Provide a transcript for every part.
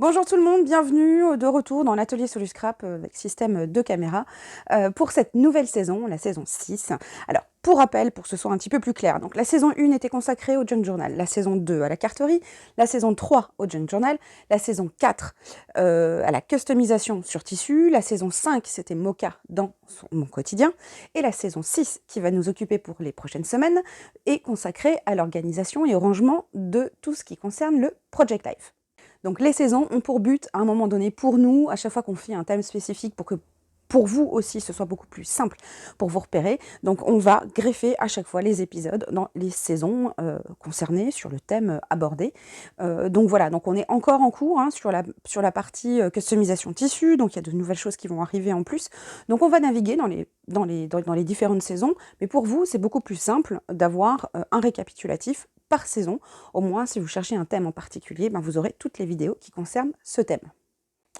Bonjour tout le monde, bienvenue de retour dans l'atelier Soluscrap avec système de caméra pour cette nouvelle saison, la saison 6. Alors, pour rappel, pour que ce soit un petit peu plus clair, donc la saison 1 était consacrée au Junk Journal, la saison 2 à la carterie, la saison 3 au Junk Journal, la saison 4 à la customisation sur tissu, la saison 5 c'était Mocha dans mon quotidien, et la saison 6 qui va nous occuper pour les prochaines semaines est consacrée à l'organisation et au rangement de tout ce qui concerne le Project Life. Donc les saisons ont pour but, à un moment donné, pour nous, à chaque fois qu'on fait un thème spécifique, pour que pour vous aussi, ce soit beaucoup plus simple pour vous repérer. Donc on va greffer à chaque fois les épisodes dans les saisons concernées sur le thème abordé. Donc voilà, donc on est encore en cours sur la partie customisation tissu, donc il y a de nouvelles choses qui vont arriver en plus. Donc on va naviguer dans les différentes saisons, mais pour vous, c'est beaucoup plus simple d'avoir un récapitulatif par saison. Au moins, si vous cherchez un thème en particulier, vous aurez toutes les vidéos qui concernent ce thème.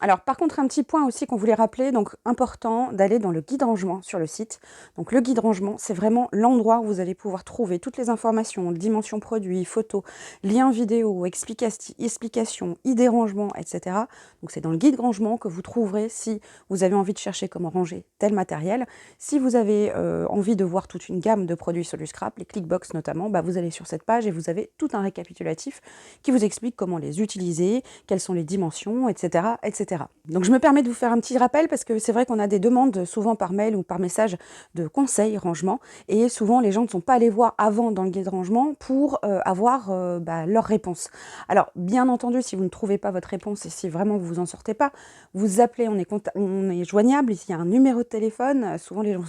Alors par contre, un petit point aussi qu'on voulait rappeler, donc important d'aller dans le guide rangement sur le site. Donc le guide rangement, c'est vraiment l'endroit où vous allez pouvoir trouver toutes les informations, dimensions produits, photos, liens vidéo, explications, idées rangement, etc. Donc c'est dans le guide rangement que vous trouverez si vous avez envie de chercher comment ranger tel matériel. Si vous avez envie de voir toute une gamme de produits Soluscrap, les Clickbox notamment, vous allez sur cette page et vous avez tout un récapitulatif qui vous explique comment les utiliser, quelles sont les dimensions, etc., etc. Donc je me permets de vous faire un petit rappel parce que c'est vrai qu'on a des demandes souvent par mail ou par message de conseils rangement et souvent les gens ne sont pas allés voir avant dans le guide rangement pour avoir leur réponse. Alors bien entendu, si vous ne trouvez pas votre réponse et si vraiment vous en sortez pas, vous appelez, on est joignable, il y a un numéro de téléphone, souvent les gens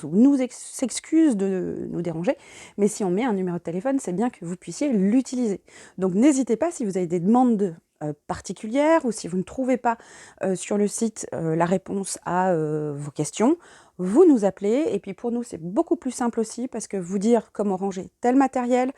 s'excusent de nous déranger, mais si on met un numéro de téléphone, c'est bien que vous puissiez l'utiliser. Donc n'hésitez pas si vous avez des demandes particulière ou si vous ne trouvez pas sur le site la réponse à vos questions, vous nous appelez et puis pour nous c'est beaucoup plus simple aussi parce que vous dire comment ranger tel matériel,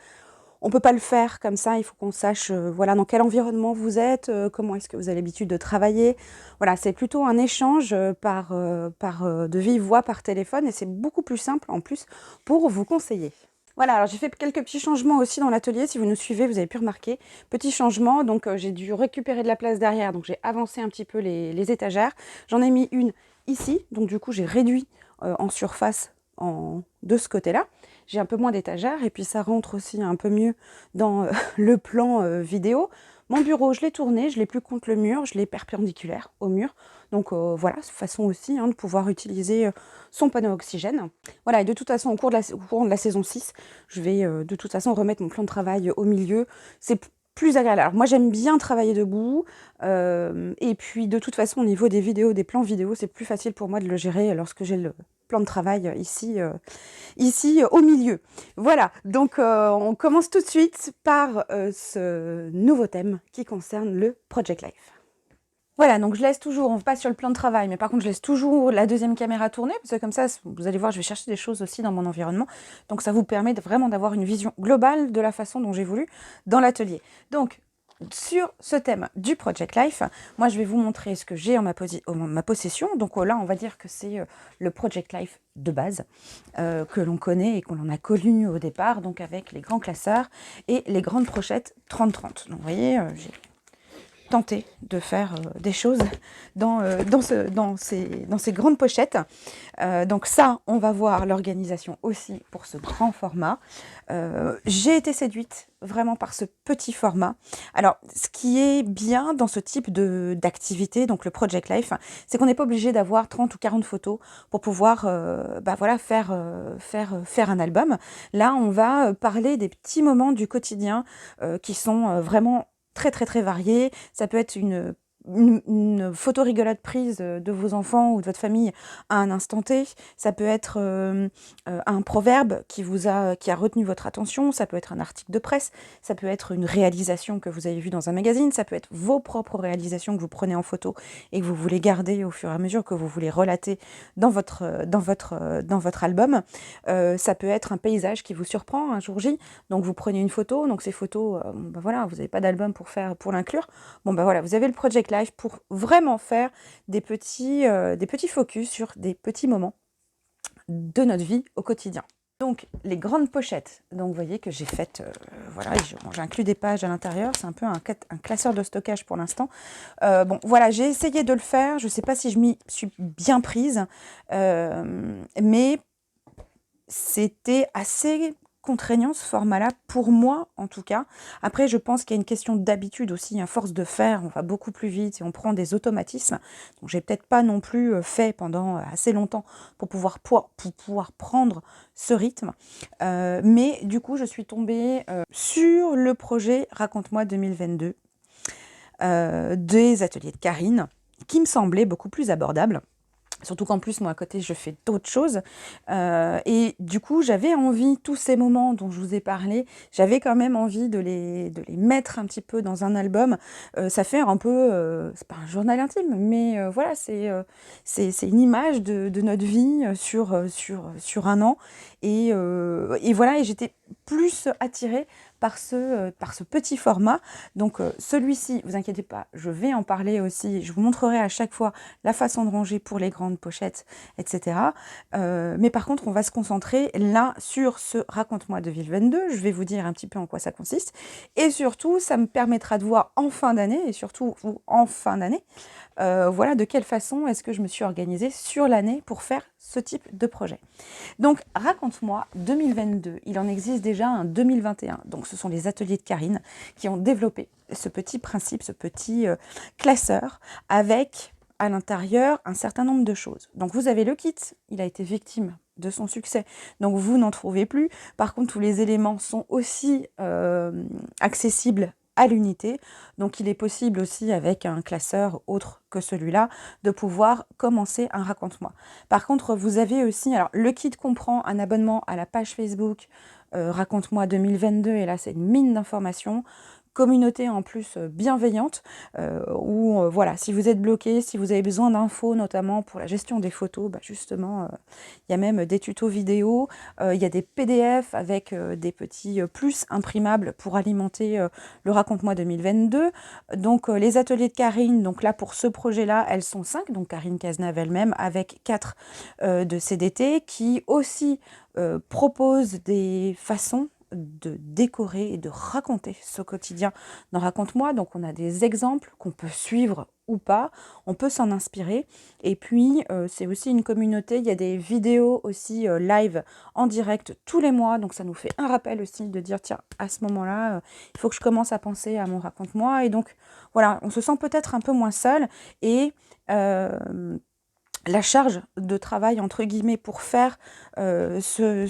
on ne peut pas le faire comme ça, il faut qu'on sache voilà, dans quel environnement vous êtes, comment est-ce que vous avez l'habitude de travailler. Voilà, c'est plutôt un échange de vive voix par téléphone et c'est beaucoup plus simple en plus pour vous conseiller. Voilà, alors j'ai fait quelques petits changements aussi dans l'atelier, si vous nous suivez, vous avez pu remarquer. Petits changements, donc j'ai dû récupérer de la place derrière, donc j'ai avancé un petit peu les étagères. J'en ai mis une ici, donc du coup j'ai réduit en surface de ce côté-là. J'ai un peu moins d'étagères et puis ça rentre aussi un peu mieux dans le plan vidéo. Mon bureau, je l'ai tourné, je l'ai plus contre le mur, je l'ai perpendiculaire au mur. Donc voilà, façon aussi de pouvoir utiliser son panneau oxygène. Voilà, et de toute façon, au cours de la saison 6, je vais de toute façon remettre mon plan de travail au milieu. C'est plus agréable. Alors moi, j'aime bien travailler debout. Et puis, de toute façon, au niveau des vidéos, des plans vidéo, c'est plus facile pour moi de le gérer lorsque j'ai le plan de travail ici au milieu. Voilà, donc on commence tout de suite par ce nouveau thème qui concerne le Project Life. Voilà, donc je laisse toujours, on passe sur le plan de travail, mais par contre je laisse toujours la deuxième caméra tourner, parce que comme ça, vous allez voir, je vais chercher des choses aussi dans mon environnement, donc ça vous permet vraiment d'avoir une vision globale de la façon dont j'évolue dans l'atelier. Donc, sur ce thème du Project Life, moi je vais vous montrer ce que j'ai en ma possession, donc là on va dire que c'est le Project Life de base, que l'on connaît et qu'on en a connu au départ, donc avec les grands classeurs et les grandes brochettes 30-30. Donc vous voyez, j'ai tenter de faire des choses dans ces grandes pochettes. Donc ça, on va voir l'organisation aussi pour ce grand format. J'ai été séduite vraiment par ce petit format. Alors, ce qui est bien dans ce type d'activité, donc le Project Life, c'est qu'on n'est pas obligé d'avoir 30 ou 40 photos pour pouvoir faire un album. Là, on va parler des petits moments du quotidien qui sont vraiment très très très variés. Ça peut être une photo rigolote prise de vos enfants ou de votre famille à un instant T. Ça peut être un proverbe qui a retenu votre attention. Ça peut être un article de presse. Ça peut être une réalisation que vous avez vue dans un magazine. Ça peut être vos propres réalisations que vous prenez en photo et que vous voulez garder au fur et à mesure que vous voulez relater dans votre album. Ça peut être un paysage qui vous surprend un jour J. Donc vous prenez une photo. Donc ces photos, voilà, vous n'avez pas d'album pour l'inclure. Bon voilà, vous avez le Project Life pour vraiment faire des petits focus sur des petits moments de notre vie au quotidien. Donc, les grandes pochettes. Donc, vous voyez que j'ai fait, voilà, j'ai inclus des pages à l'intérieur. C'est un peu un classeur de stockage pour l'instant. Bon, voilà, j'ai essayé de le faire. Je ne sais pas si je m'y suis bien prise, mais c'était assez contraignant ce format-là, pour moi en tout cas. Après, je pense qu'il y a une question d'habitude aussi. À force de faire, on va beaucoup plus vite et on prend des automatismes. Donc, j'ai peut-être pas non plus fait pendant assez longtemps pour pouvoir prendre ce rythme. Mais du coup, je suis tombée sur le projet Raconte-moi 2022 des ateliers de Karine, qui me semblait beaucoup plus abordable. Surtout qu'en plus, moi, à côté, je fais d'autres choses. Et du coup, j'avais envie, tous ces moments dont je vous ai parlé, j'avais quand même envie de les mettre un petit peu dans un album. Ça fait un peu, c'est pas un journal intime, mais voilà, c'est une image de notre vie sur un an. Et voilà, et j'étais plus attirée par ce petit format. Donc celui-ci, vous inquiétez pas, je vais en parler aussi. Je vous montrerai à chaque fois la façon de ranger pour les grandes pochettes, etc. Mais par contre, on va se concentrer là sur ce Raconte-moi 2022. Je vais vous dire un petit peu en quoi ça consiste. Et surtout, ça me permettra de voir en fin d'année, et surtout vous en fin d'année, voilà de quelle façon est-ce que je me suis organisée sur l'année pour faire ce type de projet. Donc, Raconte-moi 2022, il en existe déjà un 2021. Donc, ce sont les ateliers de Karine qui ont développé ce petit principe, ce petit classeur avec à l'intérieur un certain nombre de choses. Donc, vous avez le kit, il a été victime de son succès, donc vous n'en trouvez plus. Par contre, tous les éléments sont aussi accessibles à l'unité. Donc, il est possible aussi, avec un classeur autre que celui-là, de pouvoir commencer un raconte-moi. Par contre, vous avez aussi, alors le kit comprend un abonnement à la page Facebook Raconte-moi 2022, et là, c'est une mine d'informations. Communauté en plus bienveillante, où voilà, si vous êtes bloqué, si vous avez besoin d'infos, notamment pour la gestion des photos, bah justement, il y a même des tutos vidéo, il y a des PDF avec des petits plus imprimables pour alimenter le Raconte-moi 2022. Donc les ateliers de Karine, donc là pour ce projet-là, elles sont 5, donc Karine Cazenave elle-même, avec 4 de CDT, qui aussi proposent des façons de décorer et de raconter ce quotidien dans Raconte-moi. Donc on a des exemples qu'on peut suivre ou pas, on peut s'en inspirer. Et puis c'est aussi une communauté, il y a des vidéos aussi live en direct tous les mois, donc ça nous fait un rappel aussi de dire tiens, à ce moment-là, il faut que je commence à penser à mon Raconte-moi. Et donc voilà, on se sent peut-être un peu moins seul, et la charge de travail, entre guillemets, pour faire ce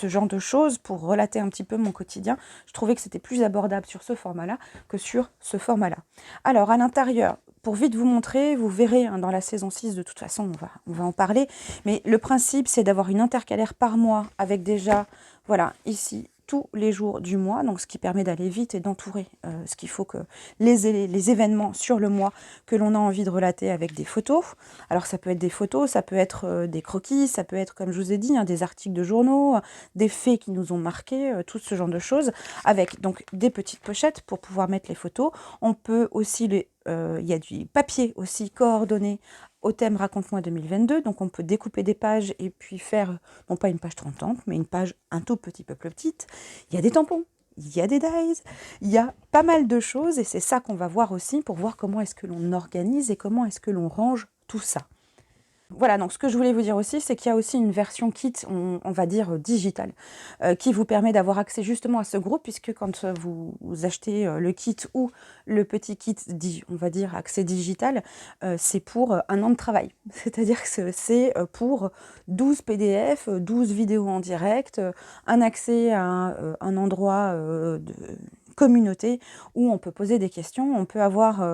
genre de choses, pour relater un petit peu mon quotidien, je trouvais que c'était plus abordable sur ce format-là que sur ce format-là. Alors, à l'intérieur, pour vite vous montrer, vous verrez hein, dans la saison 6, de toute façon, on va en parler, mais le principe, c'est d'avoir une intercalaire par mois avec déjà, voilà, ici, tous les jours du mois, donc ce qui permet d'aller vite et d'entourer ce qu'il faut que les événements sur le mois que l'on a envie de relater avec des photos. Alors ça peut être des photos, ça peut être des croquis, ça peut être, comme je vous ai dit, hein, des articles de journaux, des faits qui nous ont marqués, tout ce genre de choses, avec donc des petites pochettes pour pouvoir mettre les photos. On peut aussi, il y a du papier aussi coordonné au thème Raconte-moi 2022, donc on peut découper des pages et puis faire, non pas une page 30, mais une page un tout petit peu plus petite. Il y a des tampons, il y a des dies, il y a pas mal de choses, et c'est ça qu'on va voir aussi pour voir comment est-ce que l'on organise et comment est-ce que l'on range tout ça. Voilà, donc ce que je voulais vous dire aussi, c'est qu'il y a aussi une version kit, on va dire digitale, qui vous permet d'avoir accès justement à ce groupe, puisque quand vous achetez le kit ou le petit kit dit, on va dire accès digital, c'est pour un an de travail. C'est-à-dire que c'est pour 12 PDF, 12 vidéos en direct, un accès à un endroit de communauté où on peut poser des questions, on peut avoir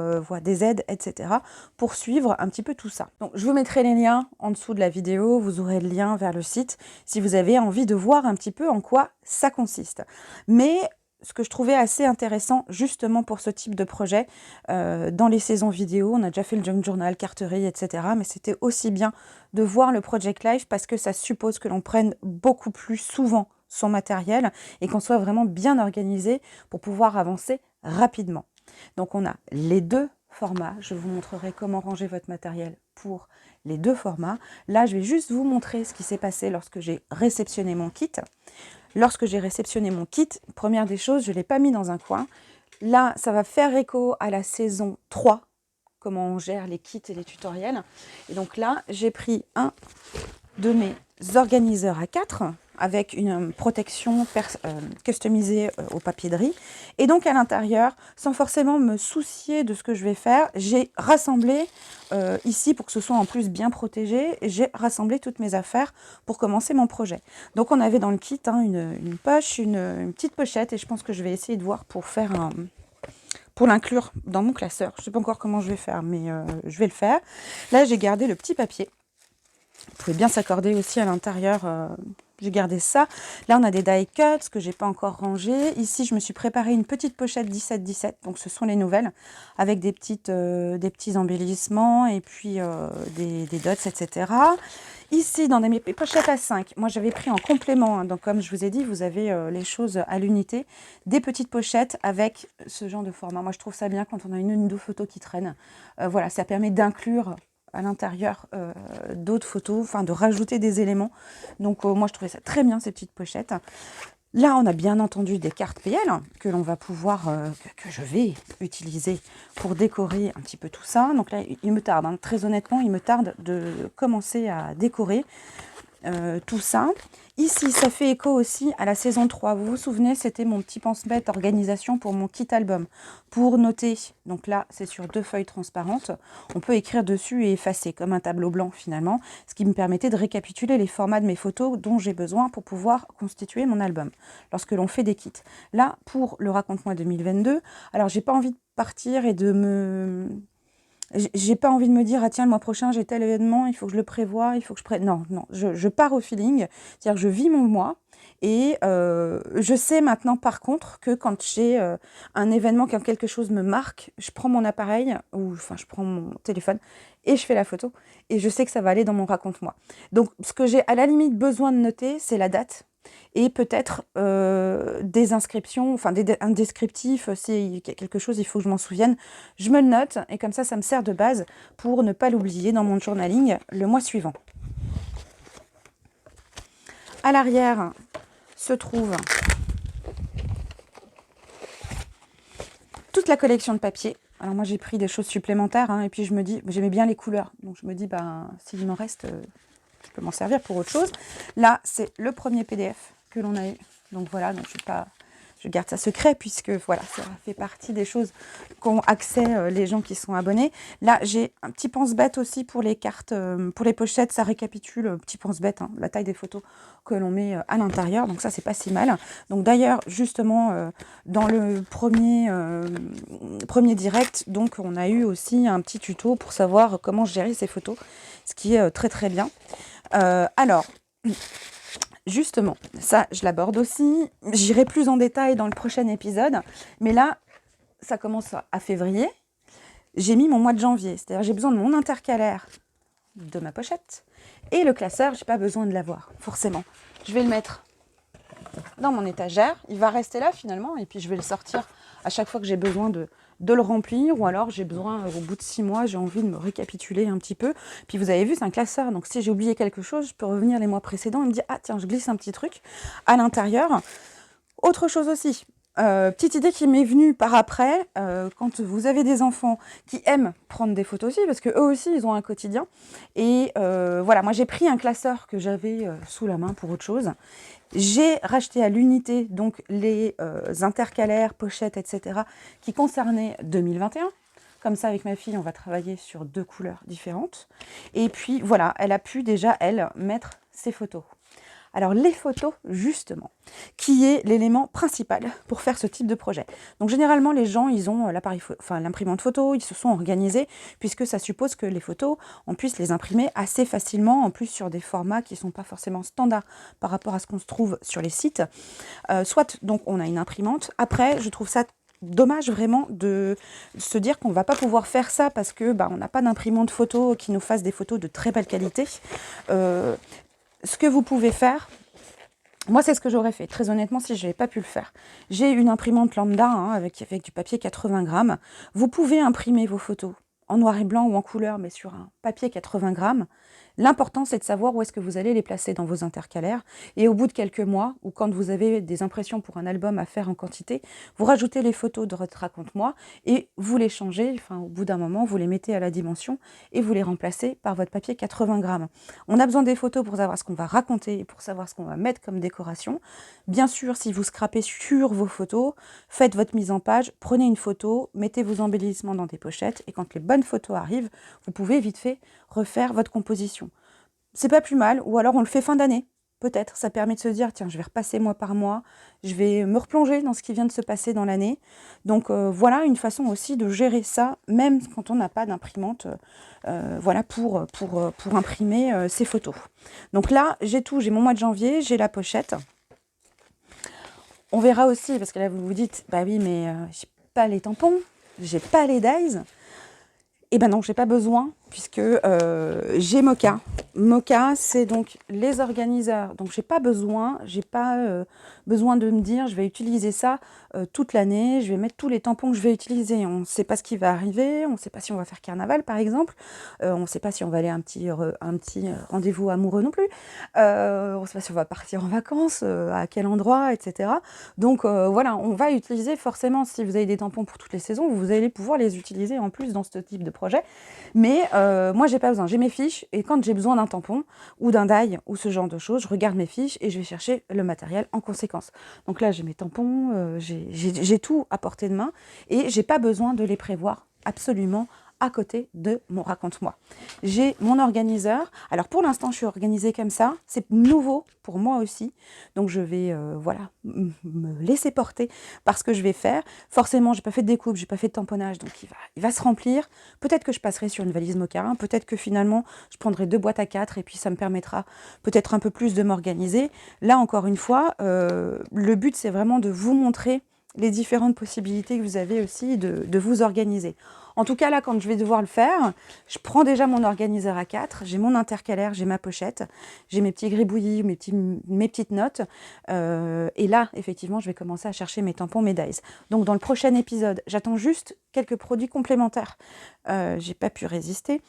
des aides, etc. pour suivre un petit peu tout ça. Donc je vous mettrai les liens en dessous de la vidéo, vous aurez le lien vers le site si vous avez envie de voir un petit peu en quoi ça consiste. Mais ce que je trouvais assez intéressant justement pour ce type de projet, dans les saisons vidéo, on a déjà fait le junk journal, carterie, etc. Mais c'était aussi bien de voir le Project Live parce que ça suppose que l'on prenne beaucoup plus souvent son matériel et qu'on soit vraiment bien organisé pour pouvoir avancer rapidement. Donc on a les deux formats. Je vous montrerai comment ranger votre matériel pour les deux formats. Là, je vais juste vous montrer ce qui s'est passé lorsque j'ai réceptionné mon kit. Lorsque j'ai réceptionné mon kit, première des choses, je ne l'ai pas mis dans un coin. Là, ça va faire écho à la saison 3, comment on gère les kits et les tutoriels. Et donc là, j'ai pris un de mes organiseurs à 4 avec une protection customisée au papier de riz. Et donc à l'intérieur, sans forcément me soucier de ce que je vais faire, j'ai rassemblé ici, pour que ce soit en plus bien protégé, j'ai rassemblé toutes mes affaires pour commencer mon projet. Donc on avait dans le kit une poche, une petite pochette, et je pense que je vais essayer de voir pour l'inclure dans mon classeur. Je ne sais pas encore comment je vais faire, mais je vais le faire. Là, j'ai gardé le petit papier. Vous pouvez bien s'accorder aussi à l'intérieur. J'ai gardé ça. Là, on a des die cuts que j'ai pas encore rangés. Ici, je me suis préparé une petite pochette 17-17. Donc, ce sont les nouvelles avec des petits embellissements et puis des dots, etc. Ici, dans mes pochettes à 5, moi, j'avais pris en complément. Hein, donc, comme je vous ai dit, vous avez les choses à l'unité. Des petites pochettes avec ce genre de format. Moi, je trouve ça bien quand on a une ou deux photos qui traînent. Voilà, ça permet d'inclure à l'intérieur d'autres photos, enfin de rajouter des éléments. Donc moi je trouvais ça très bien ces petites pochettes. Là on a bien entendu des cartes PL que l'on va pouvoir, que je vais utiliser pour décorer un petit peu tout ça. Donc là il me tarde, hein, très honnêtement il me tarde de commencer à décorer tout ça. Ici, ça fait écho aussi à la saison 3. Vous vous souvenez, c'était mon petit pense-bête organisation pour mon kit album. Pour noter, donc là, c'est sur 2 feuilles transparentes. On peut écrire dessus et effacer, comme un tableau blanc finalement, ce qui me permettait de récapituler les formats de mes photos dont j'ai besoin pour pouvoir constituer mon album, lorsque l'on fait des kits. Là, pour le Raconte-moi 2022, alors j'ai pas envie de partir et de me... J'ai pas envie de me dire, ah tiens, le mois prochain, j'ai tel événement, il faut que je le prévoie, il faut que je Non, non, je pars au feeling, c'est-à-dire je vis mon mois, et je sais maintenant, par contre, que quand j'ai un événement, quand quelque chose me marque, je prends mon appareil, ou enfin, je prends mon téléphone, et je fais la photo, et je sais que ça va aller dans mon raconte-moi. Donc, ce que j'ai à la limite besoin de noter, c'est la date, et peut-être des inscriptions, enfin un descriptif, s'il y a quelque chose, il faut que je m'en souvienne. Je me le note et comme ça me sert de base pour ne pas l'oublier dans mon journaling le mois suivant. À l'arrière se trouve toute la collection de papier. Alors moi j'ai pris des choses supplémentaires hein, et puis je me dis, j'aimais bien les couleurs, donc je me dis, s'il m'en reste, je peux m'en servir pour autre chose. Là c'est le premier PDF que l'on a eu, donc voilà, donc je garde ça secret puisque voilà, ça fait partie des choses qu'ont accès les gens qui sont abonnés. Là, j'ai un petit pense-bête aussi pour les cartes, pour les pochettes, ça récapitule, petit pense-bête, hein, la taille des photos que l'on met à l'intérieur, donc ça, c'est pas si mal. Donc d'ailleurs, justement, dans le premier direct, donc on a eu aussi un petit tuto pour savoir comment gérer ces photos, ce qui est très très bien. Alors... Justement, ça, je l'aborde aussi. J'irai plus en détail dans le prochain épisode. Mais là, ça commence à février. J'ai mis mon mois de janvier. C'est-à-dire j'ai besoin de mon intercalaire de ma pochette. Et le classeur, j'ai pas besoin de l'avoir, forcément. Je vais le mettre dans mon étagère. Il va rester là, finalement. Et puis, je vais le sortir à chaque fois que j'ai besoin de le remplir, ou alors j'ai besoin, au bout de 6 mois, j'ai envie de me récapituler un petit peu. Puis vous avez vu, c'est un classeur, donc si j'ai oublié quelque chose, je peux revenir les mois précédents et me dire, ah tiens, je glisse un petit truc à l'intérieur. Autre chose aussi, petite idée qui m'est venue par après, quand vous avez des enfants qui aiment prendre des photos aussi, parce qu'eux aussi, ils ont un quotidien. Et voilà, moi j'ai pris un classeur que j'avais sous la main pour autre chose. J'ai racheté à l'unité donc les intercalaires, pochettes, etc. qui concernaient 2021. Comme ça, avec ma fille, on va travailler sur 2 couleurs différentes. Et puis, voilà, elle a pu déjà, elle, mettre ses photos. Alors, les photos, justement, qui est l'élément principal pour faire ce type de projet. Donc, généralement, les gens, ils ont l'imprimante photo, ils se sont organisés, puisque ça suppose que les photos, on puisse les imprimer assez facilement, en plus sur des formats qui ne sont pas forcément standards par rapport à ce qu'on se trouve sur les sites. Soit, donc, on a une imprimante. Après, je trouve ça dommage vraiment de se dire qu'on ne va pas pouvoir faire ça parce que on n'a pas d'imprimante photo qui nous fasse des photos de très belle qualité. Ce que vous pouvez faire, moi c'est ce que j'aurais fait, très honnêtement si je n'avais pas pu le faire. J'ai une imprimante lambda avec du papier 80 grammes. Vous pouvez imprimer vos photos en noir et blanc ou en couleur, mais sur un papier 80 grammes. L'important, c'est de savoir où est-ce que vous allez les placer dans vos intercalaires. Et au bout de quelques mois, ou quand vous avez des impressions pour un album à faire en quantité, vous rajoutez les photos de votre raconte-moi et vous les changez. Enfin, au bout d'un moment, vous les mettez à la dimension et vous les remplacez par votre papier 80 grammes. On a besoin des photos pour savoir ce qu'on va raconter et pour savoir ce qu'on va mettre comme décoration. Bien sûr, si vous scrapez sur vos photos, faites votre mise en page, prenez une photo, mettez vos embellissements dans des pochettes et quand les bonnes photos arrivent, vous pouvez vite fait refaire votre composition. C'est pas plus mal, ou alors on le fait fin d'année, peut-être. Ça permet de se dire, tiens, je vais repasser mois par mois, je vais me replonger dans ce qui vient de se passer dans l'année. Donc voilà une façon aussi de gérer ça, même quand on n'a pas d'imprimante voilà, pour imprimer ces photos. Donc là, j'ai tout, j'ai mon mois de janvier, j'ai la pochette. On verra aussi, parce que là vous vous dites, bah oui, mais j'ai pas les tampons, j'ai pas les dies. Eh ben non, j'ai pas besoin, puisque j'ai Mocha. Mocha, c'est donc les organiseurs. Donc j'ai pas besoin de me dire, je vais utiliser ça toute l'année, je vais mettre tous les tampons que je vais utiliser. On ne sait pas ce qui va arriver, on ne sait pas si on va faire carnaval par exemple, on ne sait pas si on va aller à un petit rendez-vous amoureux non plus, on ne sait pas si on va partir en vacances, à quel endroit, etc. Donc voilà, on va utiliser forcément, si vous avez des tampons pour toutes les saisons, vous allez pouvoir les utiliser en plus dans ce type de projet. Mais moi, j'ai pas besoin. J'ai mes fiches et quand j'ai besoin d'un tampon ou d'un die ou ce genre de choses, je regarde mes fiches et je vais chercher le matériel en conséquence. Donc là, j'ai mes tampons, j'ai tout à portée de main et j'ai pas besoin de les prévoir absolument à côté de mon raconte-moi. J'ai mon organiseur. Alors pour l'instant, je suis organisée comme ça. C'est nouveau pour moi aussi. Donc je vais voilà, me laisser porter par ce que je vais faire. Forcément, j'ai pas fait de découpe, j'ai pas fait de tamponnage, donc il va se remplir. Peut-être que je passerai sur une valise Mocha, hein. Peut-être que finalement, je prendrai 2 boîtes à 4 et puis ça me permettra peut-être un peu plus de m'organiser. Là, encore une fois, le but, c'est vraiment de vous montrer les différentes possibilités que vous avez aussi de vous organiser. En tout cas, là, quand je vais devoir le faire, je prends déjà mon organiseur à 4, j'ai mon intercalaire, j'ai ma pochette, j'ai mes petits gribouillis, mes petites notes. Et là, effectivement, je vais commencer à chercher mes tampons, mes dies. Donc, dans le prochain épisode, j'attends juste quelques produits complémentaires. J'ai pas pu résister.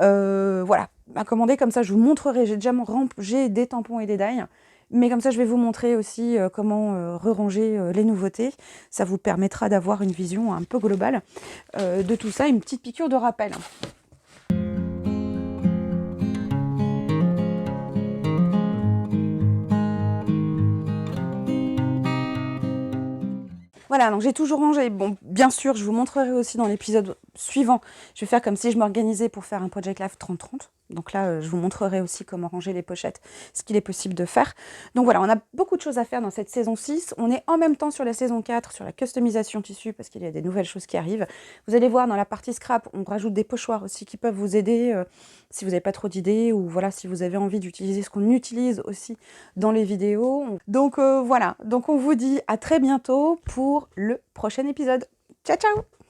Voilà, à commander, comme ça, je vous montrerai. J'ai des tampons et des dies. Mais comme ça, je vais vous montrer aussi comment re-ranger les nouveautés. Ça vous permettra d'avoir une vision un peu globale de tout ça, une petite piqûre de rappel. Voilà, donc j'ai toujours rangé. Bon, bien sûr, je vous montrerai aussi dans l'épisode suivant. Je vais faire comme si je m'organisais pour faire un Project Life 30-30. Donc là, je vous montrerai aussi comment ranger les pochettes, ce qu'il est possible de faire. Donc voilà, on a beaucoup de choses à faire dans cette saison 6. On est en même temps sur la saison 4, sur la customisation tissu, parce qu'il y a des nouvelles choses qui arrivent. Vous allez voir, dans la partie scrap, on rajoute des pochoirs aussi qui peuvent vous aider si vous n'avez pas trop d'idées, ou voilà, si vous avez envie d'utiliser ce qu'on utilise aussi dans les vidéos. Donc voilà, donc on vous dit à très bientôt pour le prochain épisode. Ciao, ciao!